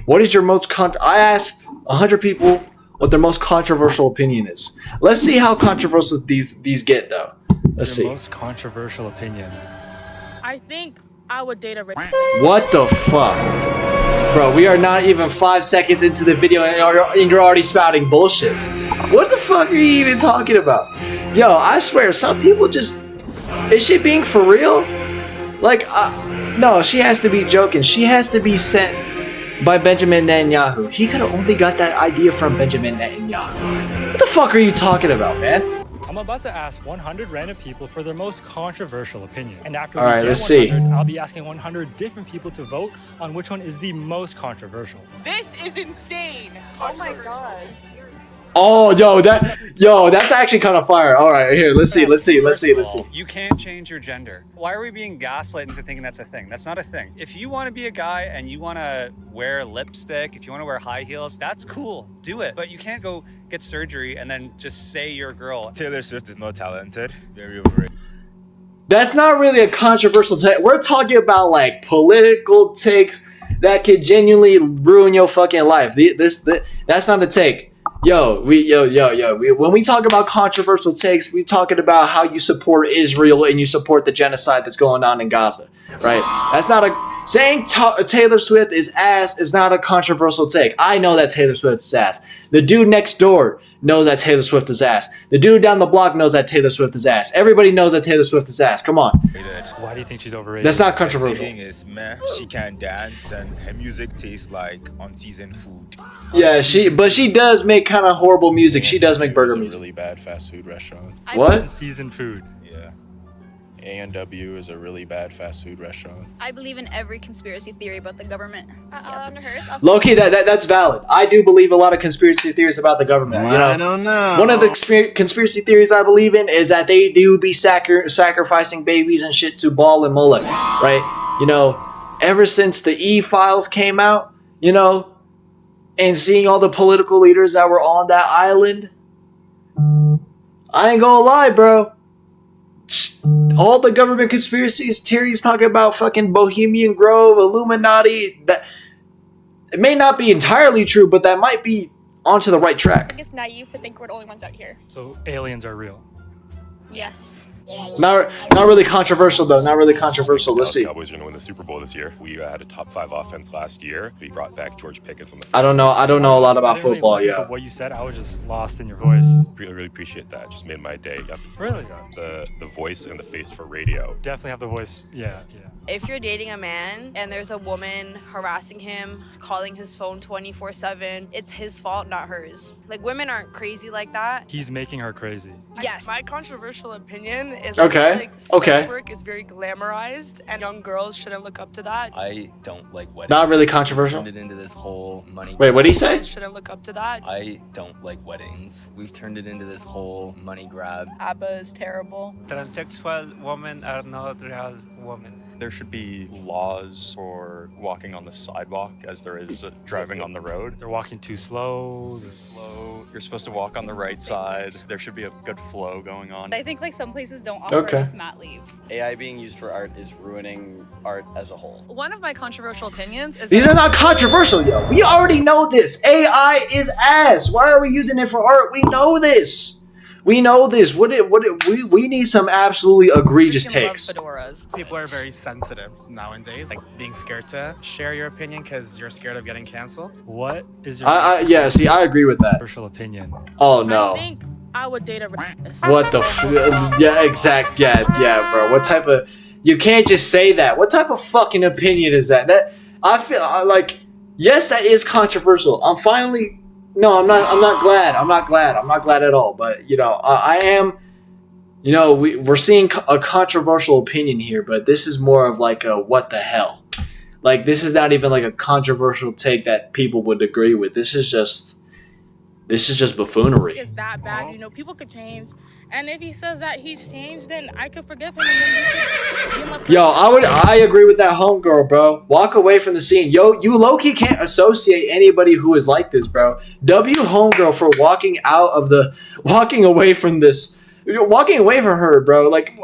What is your most I asked 100 people what their most controversial opinion is. Let's see how controversial these get though. Let's see. Most controversial opinion. I think I would date a rapist. What the fuck? Bro, we are not even 5 seconds into the video and you're already spouting bullshit. What the fuck are you even talking about? Yo, I swear, some people just... Is she being for real? Like, no, she has to be joking. She has to be sent by Benjamin Netanyahu. He could have only got that idea from Benjamin Netanyahu. What the fuck are you talking about, man? I'm about to ask 100 random people for their most controversial opinion. And after let's see. I'll be asking 100 different people to vote on which one is the most controversial. This is insane. Oh my god. Oh, that's actually kind of fire. All right, here, let's see. You can't change your gender. Why are we being gaslit into thinking that's a thing? That's not a thing. If you want to be a guy and you want to wear lipstick, if you want to wear high heels, that's cool. Do it. But you can't go get surgery and then just say you're a girl. Taylor Swift is not talented. Very overrated. That's not really a controversial take. We're talking about like political takes that could genuinely ruin your fucking life. That's not a take. When we talk about controversial takes, we talking about how you support Israel and you support the genocide that's going on in Gaza, right? That's not saying Taylor Swift is ass is not a controversial take. I know that Taylor Swift is ass. The dude next door knows that Taylor Swift is ass. The dude down the block knows that Taylor Swift is ass. Everybody knows that Taylor Swift is ass. Come on. Why do you think she's overrated? That's not controversial. Her singing is meh. She can't dance, and her music tastes like unseasoned food. Yeah, she does make kind of horrible music. She does make burger music. Really bad fast food restaurant. What? Unseasoned food. Yeah. A&W is a really bad fast food restaurant. I believe in every conspiracy theory about the government. Low-key, that's valid. I do believe a lot of conspiracy theories about the government. You know? I don't know. One of the conspiracy theories I believe in is that they do be sacrificing babies and shit to Baal and Moloch, right? You know, ever since the E-Files came out, you know, and seeing all the political leaders that were on that island, I ain't gonna lie, bro. All the government conspiracies, theories talking about fucking Bohemian Grove, Illuminati, that it may not be entirely true, but that might be onto the right track. I think it's naive to think we're the only ones out here. So aliens are real. Yes. Not really controversial though. Not really controversial. Let's see. Cowboys are going to win the Super Bowl this year. We had a top 5 offense last year. We brought back George Pickens on the. I don't know a lot about football. Yeah. What you said, I was just lost in your voice. Really appreciate that. Just made my day. Yep. Really? The voice and the face for radio. Definitely have the voice. Yeah. If you're dating a man and there's a woman harassing him, calling his phone 24/7, it's his fault, not hers. Like, women aren't crazy like that. He's making her crazy. Yes. My controversial opinion is okay. Sex work is very glamorized and young girls shouldn't look up to that. I don't like weddings. Not really controversial. We've turned it into this whole money. Wait, what did he say? Shouldn't look up to that. I don't like weddings. We've turned it into this whole money grab. ABBA is terrible. Transsexual women are not real women. There should be laws for walking on the sidewalk as there is driving on the road. They're walking too slow. You're supposed to walk on the right side. There should be a good flow going on. I think like some places don't offer enough mat leave. AI being used for art is ruining art as a whole. One of my controversial opinions is these are not controversial, yo. We already know this. AI is ass. Why are we using it for art? We know this. We know this. We need some absolutely egregious takes. People are very sensitive nowadays, like being scared to share your opinion because you're scared of getting canceled. What is your yeah, see, I agree with that. Controversial opinion? Oh no. I think I would date a rapist. What the yeah, exact. Yeah, bro. What type of... You can't just say that. What type of fucking opinion is that? That I feel like, yes, that is controversial. I'm finally... No, I'm not glad. I'm not glad at all. But, you know, I am... You know, we're seeing a controversial opinion here, but this is more of like a what the hell. Like, this is not even like a controversial take that people would agree with. This is just buffoonery. It's that bad, you know, people could change. And if he says that he's changed, then I could forgive him. And then Yo, I agree with that homegirl, bro. Walk away from the scene. Yo, you low-key can't associate anybody who is like this, bro. W homegirl for walking away from her, bro. Like,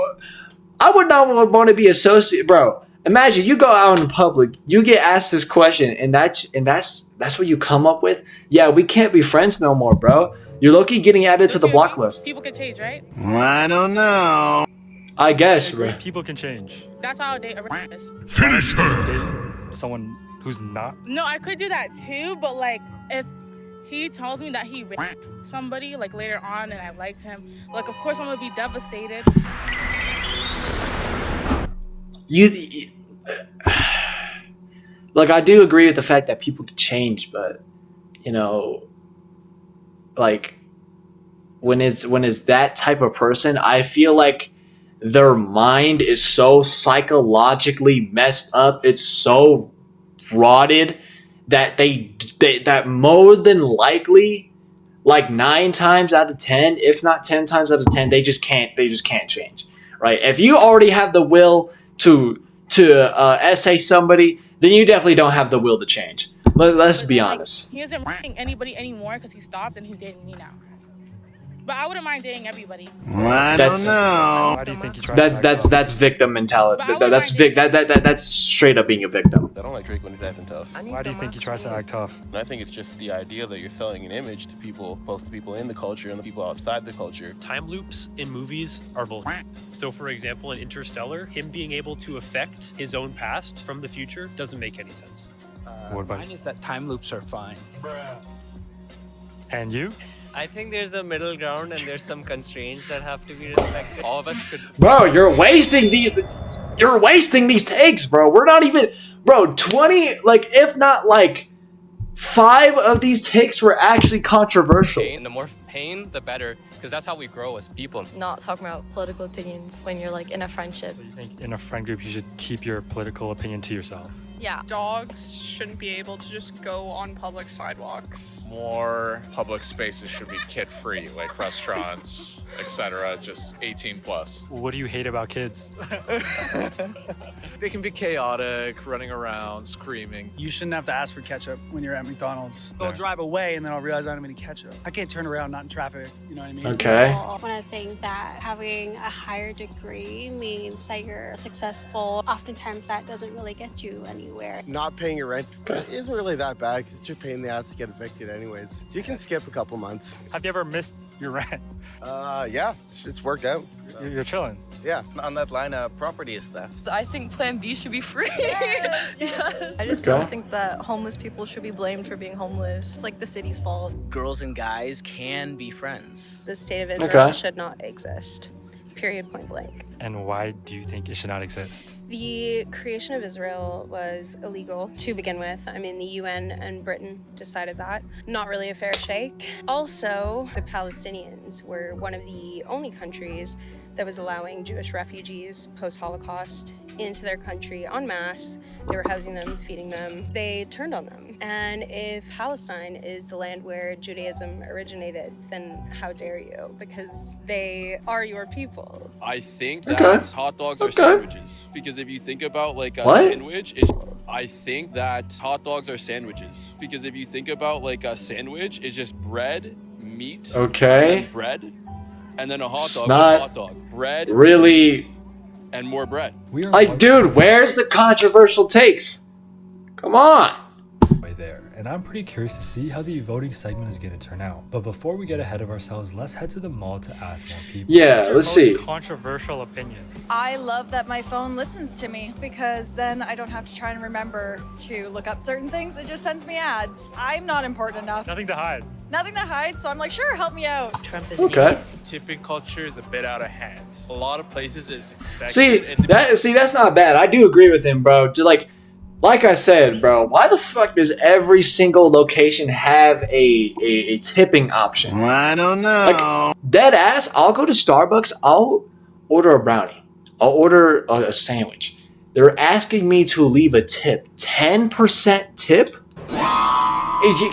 I would not want to be associated, bro. imagine you go out in public, you get asked this question, and that's what you come up with. Yeah, we can't be friends no more, bro. You're low-key getting added to the block list. People can change, right? I don't know. I guess, bro. People can change. That's how I date a racist. Finish her. Someone who's not. No, I could do that too, but like if he tells me that he raped somebody like later on and I liked him, like of course I'm gonna be devastated. Like, I do agree with the fact that people can change, but you know, like when it's that type of person, I feel like their mind is so psychologically messed up, it's so rotted that that more than likely, like 9 times out of 10, if not 10 times out of 10, they just can't change, right? If you already have the will to essay somebody, then you definitely don't have the will to change. Let's be honest. He isn't dating anybody anymore because he stopped and he's dating me now. But I wouldn't mind dating everybody. I don't know. Why do you think he tried That's victim mentality. That's straight up being a victim. I don't like Drake when he's acting tough. Why do you think he tries to act tough? And I think it's just the idea that you're selling an image to people, both the people in the culture and the people outside the culture. Time loops in movies are bullshit. So for example, in Interstellar, him being able to affect his own past from the future doesn't make any sense. What about Mine is that time loops are fine. And you? I think there's a middle ground and there's some constraints that have to be respected. All of us should. Bro, you're wasting these takes, bro. We're not even, bro. 20, like if not like 5 of these takes were actually controversial. And the more pain, the better, because that's how we grow as people. Not talking about political opinions when you're like in a friendship. You think in a friend group you should keep your political opinion to yourself? Yeah. Dogs shouldn't be able to just go on public sidewalks. More public spaces should be kid-free, like restaurants, etc. Just 18 plus. What do you hate about kids? They can be chaotic, running around, screaming. You shouldn't have to ask for ketchup when you're at McDonald's. I'll drive away and then I'll realize I don't have any ketchup. I can't turn around not in traffic, you know what I mean? Okay. I want to think that having a higher degree means that you're successful. Oftentimes that doesn't really get you anywhere. Not paying your rent isn't really that bad because it's your pain in the ass to get evicted anyways. You can skip a couple months. Have you ever missed your rent? Yeah, it's worked out. You're chilling. Yeah. On that line, property is theft. I think Plan B should be free. Yes. I just don't think that homeless people should be blamed for being homeless. It's like the city's fault. Girls and guys can be friends. The state of Israel should not exist. Period, point blank. And why do you think it should not exist? The creation of Israel was illegal to begin with. I mean, the UN and Britain decided that. Not really a fair shake. Also, the Palestinians were one of the only countries that was allowing Jewish refugees post-Holocaust into their country en masse. They were housing them, feeding them. They turned on them. And if Palestine is the land where Judaism originated, then how dare you? Because they are your people. I think that hot dogs are sandwiches. Because if you think about like a sandwich, I think that hot dogs are sandwiches. Because if you think about like a sandwich, it's just bread, meat, and bread. And then a hot dog is a hot dog. Bread, really, and more bread. Like, dude, where's the controversial takes? Come on. Right there. And I'm pretty curious to see how the voting segment is going to turn out. But before we get ahead of ourselves, let's head to the mall to ask more people. Yeah, let's see. Controversial opinion. I love that my phone listens to me because then I don't have to try and remember to look up certain things. It just sends me ads. I'm not important enough. Nothing to hide. Nothing to hide, so I'm like, sure, help me out. Trump is Tipping culture is a bit out of hand. A lot of places it's expected. See, that's not bad. I do agree with him, bro. Like I said, bro, why the fuck does every single location have a tipping option? I don't know. Like, dead ass, I'll go to Starbucks, I'll order a brownie. I'll order a sandwich. They're asking me to leave a tip. 10% tip?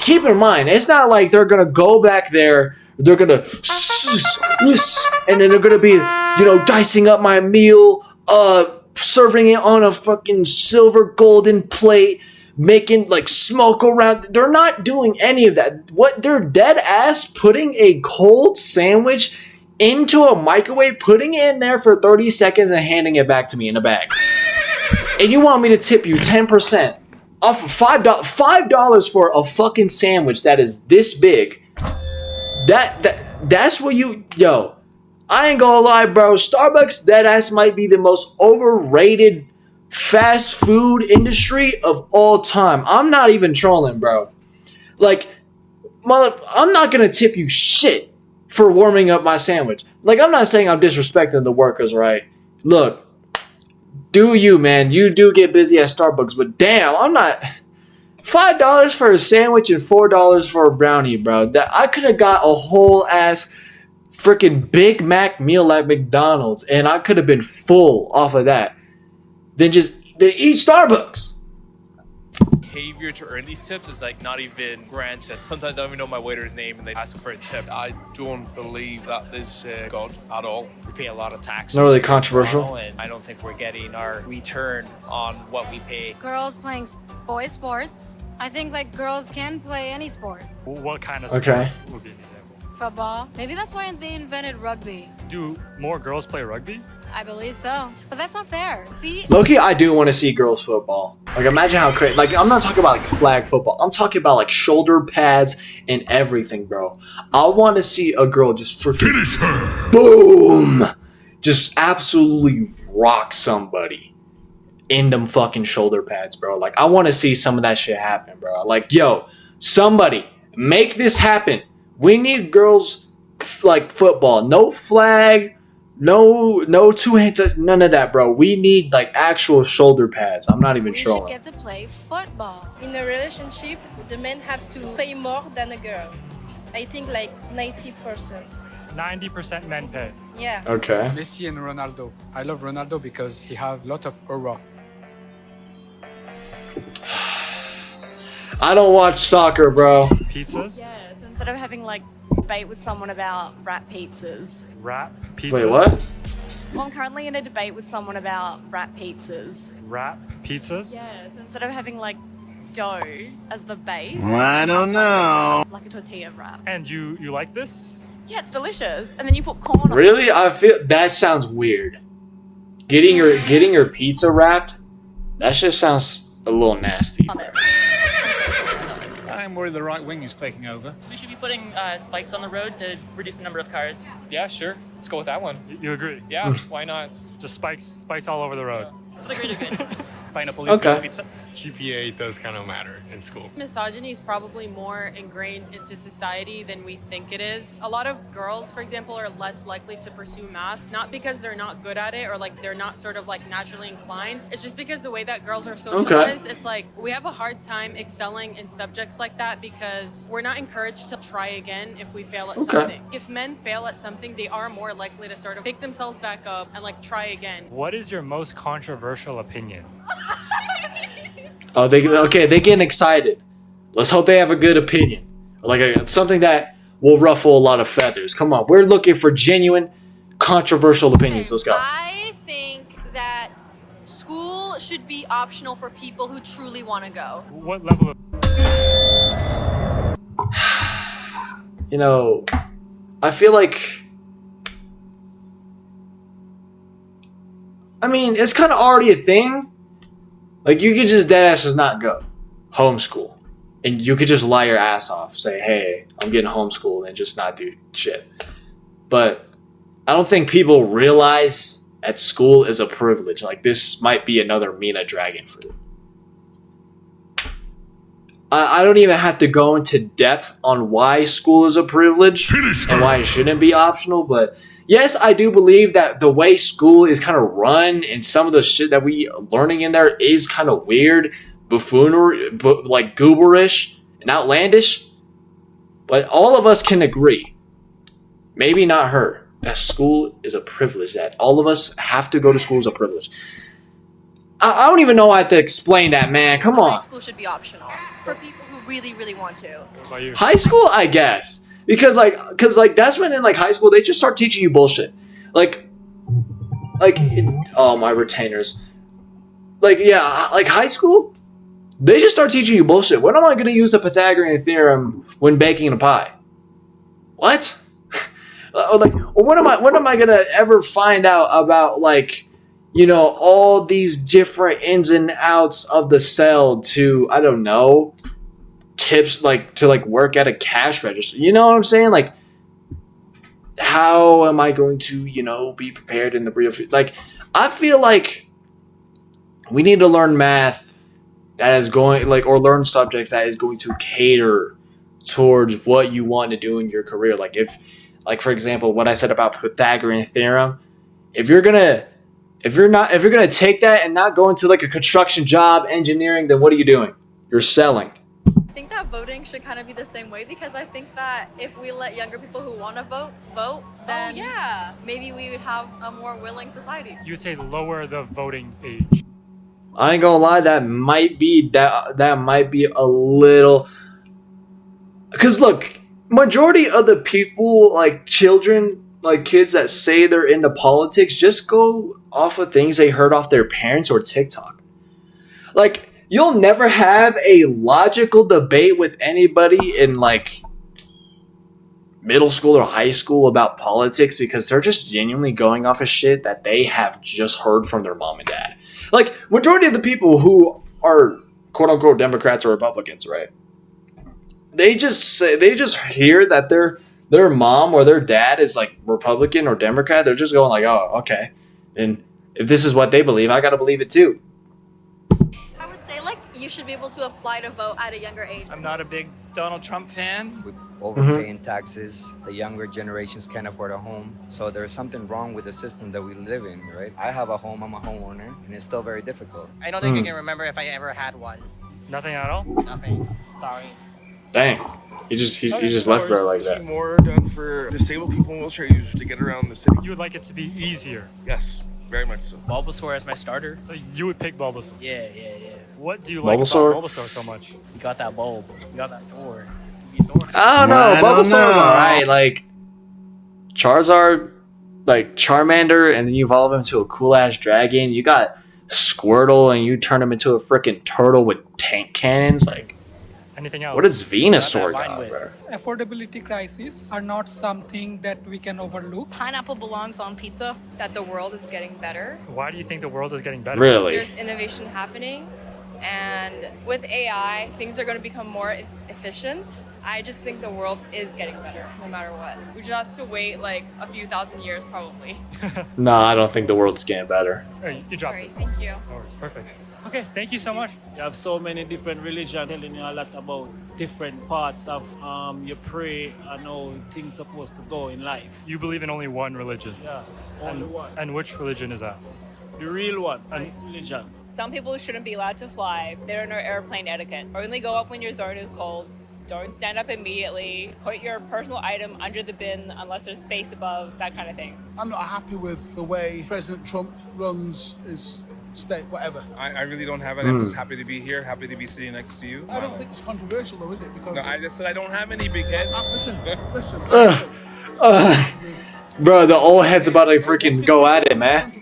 Keep in mind, it's not like they're gonna go back there, they're gonna and then they're gonna be, dicing up my meal, serving it on a fucking silver golden plate, making like smoke around. They're not doing any of that. What they're dead ass putting a cold sandwich into a microwave, putting it in there for 30 seconds and handing it back to me in a bag. and you want me to tip you 10% off of $5 for a fucking sandwich that is this big. That's what you, yo, I ain't gonna lie, bro. Starbucks, that ass might be the most overrated fast food industry of all time. I'm not even trolling, bro. Like, I'm not gonna tip you shit for warming up my sandwich. Like, I'm not saying I'm disrespecting the workers, right? Look, do you, man? You do get busy at Starbucks, but damn, I'm not. $5 for a sandwich and $4 for a brownie, bro. That I could have got a whole ass freaking Big Mac meal at McDonald's, and I could have been full off of that. Then eat Starbucks. Behavior to earn these tips is like not even granted. Sometimes I don't even know my waiter's name and they ask for a tip. I don't believe that is God at all. We pay a lot of taxes. Not really controversial. And I don't think we're getting our return on what we pay. Girls playing boys sports. I think like girls can play any sport. What kind of sport would be an example? Football. Maybe that's why they invented rugby. Do more girls play rugby? I believe so. But that's not fair. See? Low-key, I do want to see girls football. Like, imagine how crazy. Like, I'm not talking about like flag football. I'm talking about like shoulder pads and everything, bro. I want to see a girl just finish her. Boom, just absolutely rock somebody in them fucking shoulder pads, bro. Like, I want to see some of that shit happen, bro. Like, yo, somebody make this happen. We need girls like football. No flag. No two hands, none of that, bro. We need like actual shoulder pads. I'm not even trolling. We should get to play football. In a relationship, the men have to pay more than a girl. I think like 90%. 90% men pay. Yeah. Okay. Messi and Ronaldo. I love Ronaldo because he have a lot of aura. I don't watch soccer, bro. Pizzas? Yes, instead of having like debate with someone about wrap pizzas. Wrap pizzas? Wait, what? Well, I'm currently in a debate with someone about wrap pizzas. Wrap pizzas? Yes, instead of having like dough as the base. I don't know. Like a tortilla wrap. And you like this? Yeah, it's delicious. And then you put corn on it. Really? I feel that sounds weird. Getting your pizza wrapped? That just sounds a little nasty. I'm worried the right wing is taking over. We should be putting spikes on the road to reduce the number of cars. Yeah, sure. Let's go with that one. You agree? Yeah, why not? Just spikes all over the road. For the greater good. Pineapple pizza. GPA does kind of matter in school. Misogyny is probably more ingrained into society than we think it is. A lot of girls, for example, are less likely to pursue math, not because they're not good at it or like they're not sort of like naturally inclined. It's just because the way that girls are socialized, it's like we have a hard time excelling in subjects like that because we're not encouraged to try again if we fail at something. If men fail at something, they are more likely to sort of pick themselves back up and like try again. What is your most controversial opinion? Oh, they getting excited. Let's hope they have a good opinion, like something that will ruffle a lot of feathers. Come on, we're looking for genuine, controversial opinions. Let's go. I think that school should be optional for people who truly want to go. What level of? You know, I feel like. I mean, it's kind of already a thing. Like, you could just deadass just not go. Homeschool. And you could just lie your ass off. Say, hey, I'm getting homeschooled and just not do shit. But I don't think people realize that school is a privilege. Like, this might be another Mina dragon fruit. I don't even have to go into depth on why school is a privilege and why it shouldn't be optional, but yes, I do believe that the way school is kind of run and some of the shit that we are learning in there is kind of weird, buffoonery, like gooberish and outlandish. But all of us can agree, maybe not her, that school is a privilege, that all of us have to go to school is a privilege. I don't even know how to explain that, man. Come on. School should be optional for people who really, really want to. What about you? High school, I guess. Because that's when in like high school they just start teaching you bullshit, like my retainers, like high school, they just start teaching you bullshit. When am I gonna use the Pythagorean theorem when baking a pie? What? Like, or when am I gonna ever find out about like you know, all these different ins and outs of the cell to, I don't know, tips, like to like work at a cash register. You know what I'm saying? Like, how am I going to, you know, be prepared in the real future? Like, I feel like we need to learn math that is going, like, or learn subjects that is going to cater towards what you want to do in your career. Like, if, like, for example, what I said about Pythagorean theorem, if you're gonna take that and not go into like a construction job, engineering, then what are you doing? You're selling. I think that voting should kind of be the same way, because I think that if we let younger people who want to vote, then maybe we would have a more willing society. You would say lower the voting age. I ain't gonna lie, that might be a little, because look, majority of the people, like children, like kids that say they're into politics, just go off of things they heard off their parents or TikTok. Like, you'll never have a logical debate with anybody in like middle school or high school about politics, because they're just genuinely going off of shit that they have just heard from their mom and dad. Like, majority of the people who are quote unquote Democrats or Republicans, right? They just hear that their mom or their dad is like Republican or Democrat. They're just going like, oh, okay. And if this is what they believe, I gotta believe it too. I would say like you should be able to apply to vote at a younger age. I'm not a big Donald Trump fan. With overpaying taxes, the younger generations can't afford a home. So there's something wrong with the system that we live in, right? I have a home, I'm a homeowner, and it's still very difficult. I don't think I can remember if I ever had one. Nothing at all? Nothing. Sorry. Dang. He just left bro like that. More done for disabled people and wheelchair users to get around the city. You would like it to be easier? Yes, very much so. Bulbasaur as my starter. So you would pick Bulbasaur? Yeah. What do you like Bulbasaur? about Bulbasaur so much? You got that bulb. You got that sword. I don't know. Bulbasaur's alright. Like, Charizard, like Charmander, and then you evolve him into a cool ass dragon. You got Squirtle, and you turn him into a freaking turtle with tank cannons. Like, anything else? what does Venusaur got, bro? Affordability crises are not something that we can overlook. Pineapple belongs on pizza. That the world is getting better. Why do you think the world is getting better? Really? There's innovation happening, and with AI, things are going to become more efficient. I just think the world is getting better, no matter what. We just have to wait like a few thousand years, probably. No, I don't think the world's getting better. Hey, you dropped Sorry, it. thank you. No worries. Perfect. Okay, thank you so much. You have so many different religions telling you a lot about different parts of your pray and how things supposed to go in life. You believe in only one religion? Yeah, only one. And which religion is that? The real one, nice religion. Some people shouldn't be allowed to fly. They don't know airplane etiquette. Only go up when your zone is cold. Don't stand up immediately. Put your personal item under the bin unless there's space above, that kind of thing. I'm not happy with the way President Trump runs his state, whatever. I really don't have any. I'm just happy to be here, happy to be sitting next to you. I don't think it's controversial though, is it? Because No, I just said I don't have any big head. listen. Bro, the old head's about to freaking go at it, man.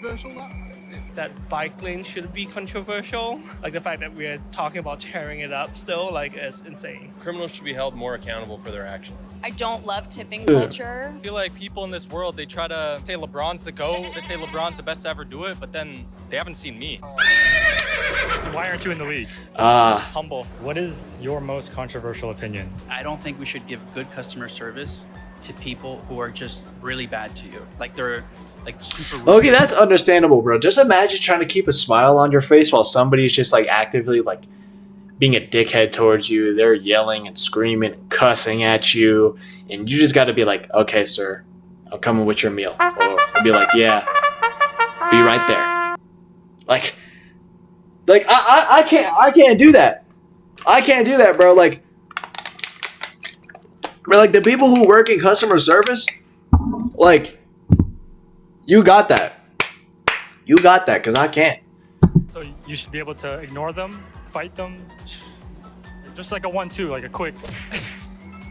That bike lane should be controversial. Like the fact that we're talking about tearing it up still, like, is insane. Criminals should be held more accountable for their actions. I don't love tipping culture. I feel like people in this world, they try to say LeBron's the GOAT, they say LeBron's the best to ever do it, but then they haven't seen me. Why aren't you in the league? Humble. What is your most controversial opinion? I don't think we should give good customer service to people who are just really bad to you. Like they're like super rude. Okay, that's understandable, bro. Just imagine trying to keep a smile on your face while somebody's just like actively like being a dickhead towards you. They're yelling and screaming and cussing at you, and you just got to be like, "Okay, sir, I'm coming with your meal," or be like, "Yeah, be right there." Like I can't do that. I can't do that, bro. Like the people who work in customer service, like. You got that. You got that, because I can't. So you should be able to ignore them, fight them, just like a 1-2, like a quick.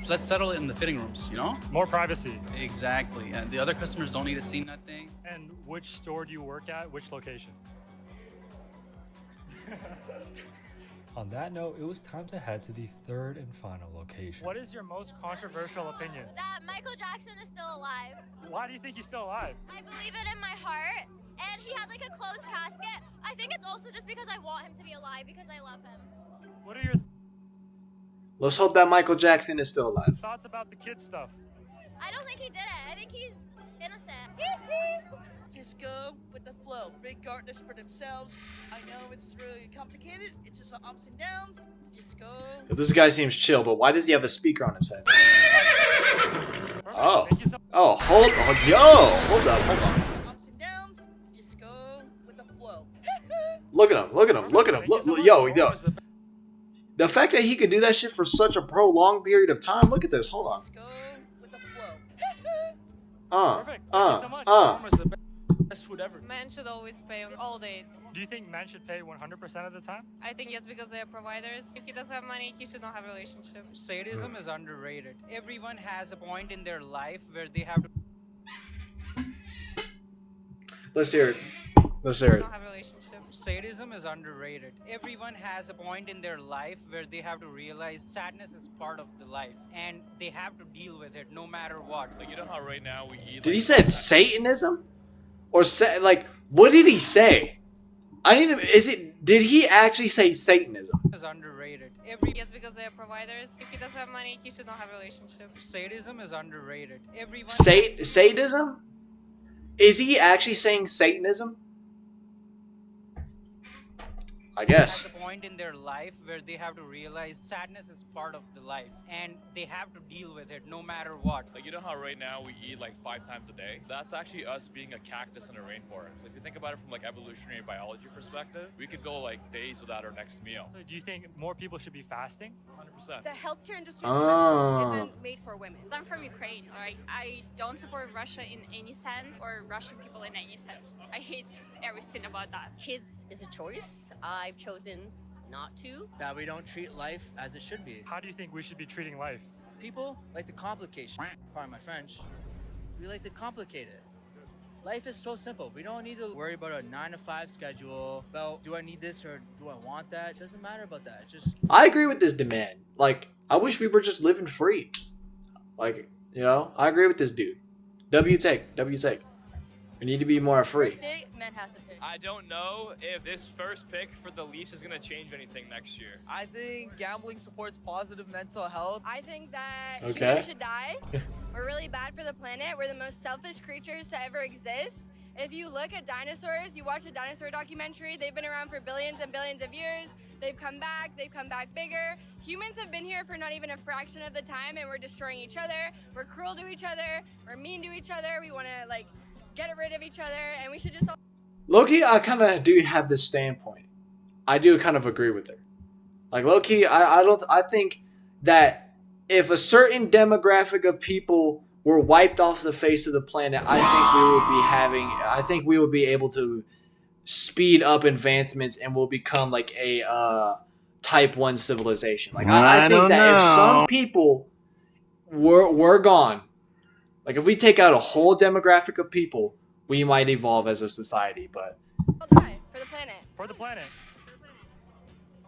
So let's settle it in the fitting rooms, you know? More privacy. Exactly. And the other customers don't need to see that thing. And which store do you work at? Which location? On that note, it was time to head to the third and final location. What is your most controversial opinion? That Michael Jackson is still alive. Why do you think he's still alive? I believe it in my heart, and he had like a closed casket. I think it's also just because I want him to be alive because I love him. What are your Let's hope that Michael Jackson is still alive. thoughts about the kid stuff? I don't think he did it. I think he's innocent. Just go with the flow, regardless for themselves. I know it's really complicated. It's just ups and downs. Just go. This guy seems chill, but why does he have a speaker on his head? Oh. Oh, hold on. Ups and downs. Just go with the flow. Look at him. Look, yo. The fact that he could do that shit for such a prolonged period of time. Look at this. Hold on. Just go with the flow. Best food ever. Men should always pay on all dates. Do you think men should pay 100% of the time? I think yes, because they are providers. If he doesn't have money, he should not have a relationship. Sadism is underrated. Everyone has a point in their life where they have to. Let's hear it. Not have a relationship. Sadism is underrated. Everyone has a point in their life where they have to realize sadness is part of the life and they have to deal with it no matter what. Like, you know how right now we eat. Did he say Satanism? Or what did he say? Did he actually say Satanism? Is underrated. Yes, because they are providers. If he doesn't have money, he should not have a relationship. Sadism is underrated. Everyone. Sadism? Is he actually saying Satanism? I guess. At the point in their life where they have to realize sadness is part of the life and they have to deal with it no matter what. Like, you know how right now we eat like 5 times a day? That's actually us being a cactus in a rainforest. If you think about it from like evolutionary biology perspective, we could go like days without our next meal. So do you think more people should be fasting? 100%. The healthcare industry isn't made for women. I'm from Ukraine, alright? I don't support Russia in any sense or Russian people in any sense. I hate everything about that. Kids is a choice. I've chosen not to. That we don't treat life as it should be. How do you think we should be treating life? People like to complicate shit. Pardon my French. We like to complicate it. Life is so simple. We don't need to worry about a 9-to-5 schedule. About do I need this or do I want that? It doesn't matter about that. I agree with this demand. Like, I wish we were just living free. Like, I agree with this dude. W take. We need to be more free. Men has to pick. I don't know if this first pick for the Leafs is going to change anything next year. I think gambling supports positive mental health. I think that Okay. humans should die. We're really bad for the planet. We're the most selfish creatures to ever exist. If you look at dinosaurs, you watch a dinosaur documentary, they've been around for billions and billions of years. They've come back bigger. Humans have been here for not even a fraction of the time, and we're destroying each other. We're cruel to each other. We're mean to each other. We want to, get rid of each other, and we should just all... Low-key, I kind of do have this standpoint. I do kind of agree with her. Like, low-key, I think that if a certain demographic of people were wiped off the face of the planet, I think we would be able to speed up advancements and we'll become like a type 1 civilization. Like, I think that if some people were gone, like if we take out a whole demographic of people, we might evolve as a society, but... die for the planet. For the planet.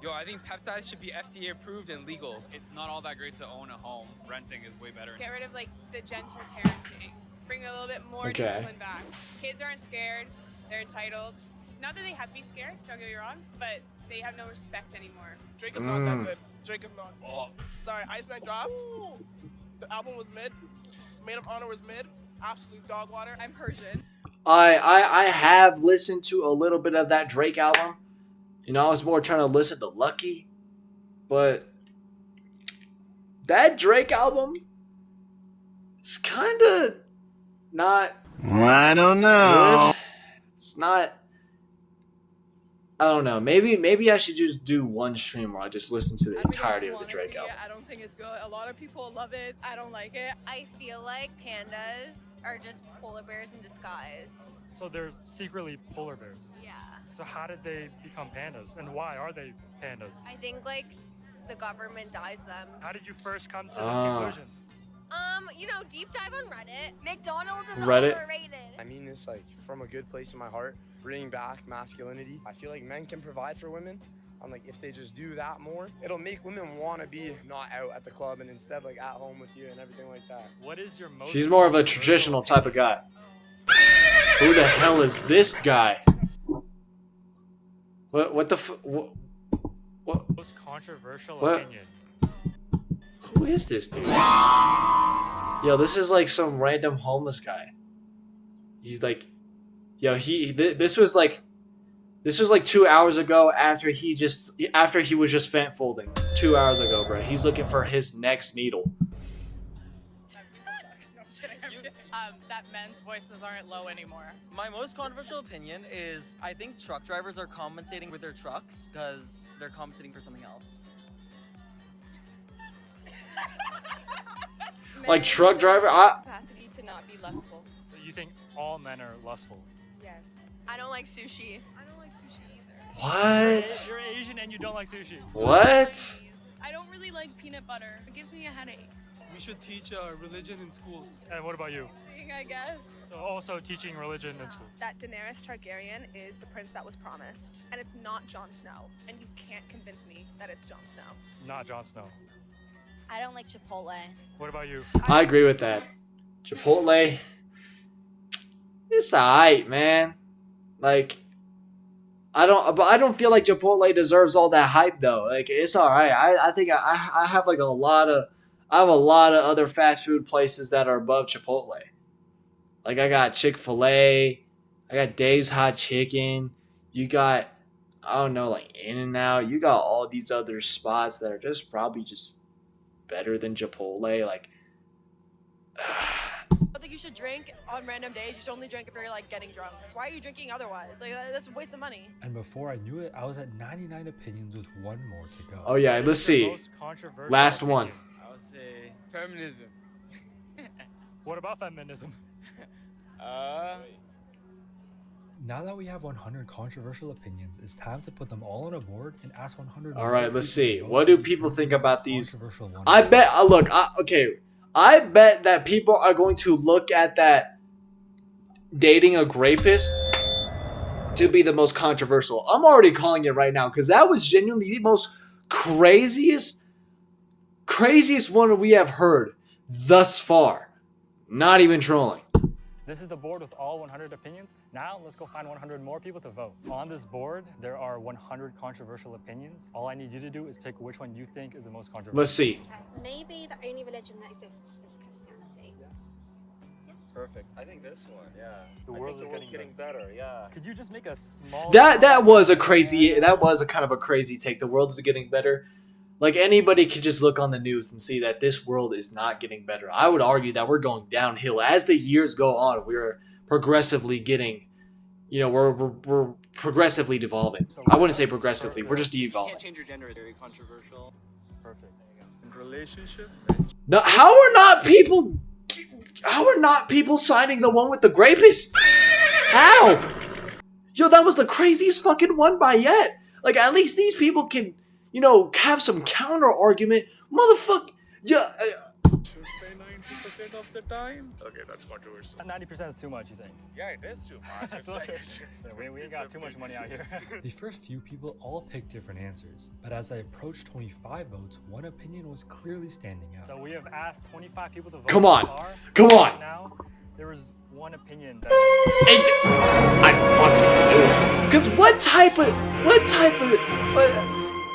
Yo, I think peptides should be FDA approved and legal. It's not all that great to own a home. Renting is way better. Get rid of the gentle parenting. Bring a little bit more discipline back. Kids aren't scared. They're entitled. Not that they have to be scared, don't get me wrong, but they have no respect anymore. Drake is not that good. Drake is not. Oh. Sorry, Iceman dropped. The album was mid. Maid of Honor was mid. Absolute dog water. I'm Persian. I have listened to a little bit of that Drake album. I was more trying to listen to Lucky, but that Drake album is kind of not... I don't know. Good. It's not... I don't know. Maybe I should just do one stream where I just listen to the entirety of the Drake album. I don't think it's good. A lot of people love it. I don't like it. I feel like pandas are just polar bears in disguise. So they're secretly polar bears. Yeah. So how did they become pandas, and why are they pandas? I think the government dyes them. How did you first come to this conclusion? Deep dive on Reddit. McDonald's is Reddit. overrated. I mean this from a good place in my heart. Bringing back masculinity. I feel like men can provide for women. I'm like, if they just do that more, it'll make women want to be not out at the club and instead at home with you and everything like that. What is your most... She's more of a traditional type of guy. Who the hell is this guy? What the what? Most controversial What? opinion. Who is this dude? Yo, this is like some random homeless guy. He's like, yo, this was like 2 hours ago after he was just fent folding. 2 hours ago, bro. He's looking for his next needle. That men's voices aren't low anymore. My most controversial opinion is I think truck drivers are compensating with their trucks because they're compensating for something else. Like truck driver, capacity to not be lustful. So you think all men are lustful? Yes. I don't like sushi. I don't like sushi either. What? You're Asian and you don't like sushi. What? I don't really like peanut butter. It gives me a headache. We should teach religion in schools. And what about you? I guess. So also teaching religion in school. That Daenerys Targaryen is the prince that was promised. And it's not Jon Snow. And you can't convince me that it's Jon Snow. Not Jon Snow. I don't like Chipotle. What about you? I agree with that. Chipotle, it's alright, man. Like, I don't feel like Chipotle deserves all that hype though. Like, it's alright. I think I have like a lot of other fast food places that are above Chipotle. Like, I got Chick-fil-A, I got Dave's Hot Chicken. You got, I don't know, like In-N-Out. You got all these other spots that are just probably just better than Chipotle. Like, I think you should drink on random days. You should only drink if you're like getting drunk. Why are you drinking otherwise? Like that's a waste of money. And before I knew it, I was at 99 opinions with one more to go. oh yeah, let's see. Last one. I would say feminism. What about feminism? Now that we have 100 controversial opinions, it's time to put them all on a board and ask 100. All right, let's see. What do people think about these? I bet. I bet that people are going to look at that dating a rapist to be the most controversial. I'm already calling it right now because that was genuinely the most craziest one we have heard thus far. Not even trolling. This is the board with all 100 opinions. Now let's go find 100 more people to vote. On this board, there are 100 controversial opinions. All I need you to do is pick which one you think is the most controversial. Let's see. Maybe the only religion that exists is Christianity. Perfect. I think this one, yeah. The world is getting better, yeah. Could you just make a small... That was a kind of a crazy take. The world is getting better. Like, anybody could just look on the news and see that this world is not getting better. I would argue that we're going downhill. As the years go on, we're progressively getting, we're progressively devolving. I wouldn't say progressively. We're just You devolving. can't change your gender. It's very controversial. Perfect. And relationship? Now, how are not people signing the one with the rapist? How? Yo, that was the craziest fucking one by yet. Like, at least these people can, have some counter argument. Motherfucker. Yeah. Should say 90% of the time. Okay, that's controversial. 90% is too much, you think? Yeah, it is too much. It's like, we ain't got too much money out here. The first few people all picked different answers, but as I approached 25 votes, one opinion was clearly standing out. So we have asked 25 people to vote. Come on. So far. Come on. Now, there was one opinion that... I fucking knew it. Because what type of...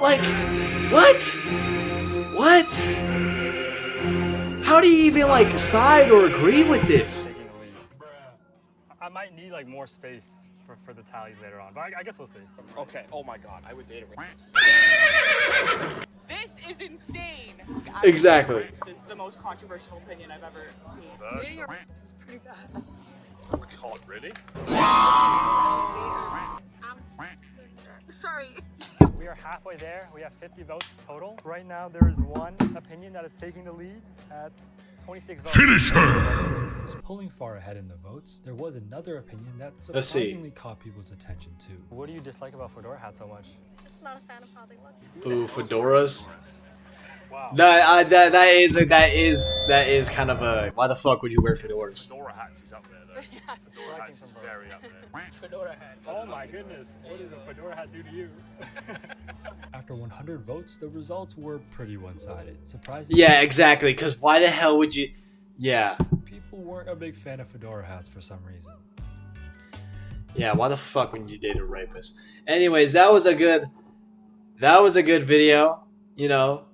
What? How do you even, side or agree with this? I might need, more space for the tallies later on, but I guess we'll see. okay, oh my god, I would date a rapist. This is insane. Exactly. This is the most controversial opinion I've ever seen. Dating a rapist is pretty bad. Oh my god, really? Sorry. We are halfway there. We have 50 votes total. Right now, there is one opinion that is taking the lead at 26 votes. Finish her! Pulling far ahead in the votes, there was another opinion that Let's see. surprisingly caught people's attention too. What do you dislike about fedora hats so much? Just not a fan of how they look. Ooh, fedoras. Wow. That is kind of a... Why the fuck would you wear fedoras? Fedora hats is up there though. Fedora hats is very up there. Fedora hats. Oh my goodness, what did a fedora hat do to you? After 100 votes, the results were pretty one-sided. Surprisingly, Yeah, exactly, because why the hell would you... Yeah. people weren't a big fan of fedora hats for some reason. Yeah, why the fuck would you date a rapist? Anyways, that was a good video. You know,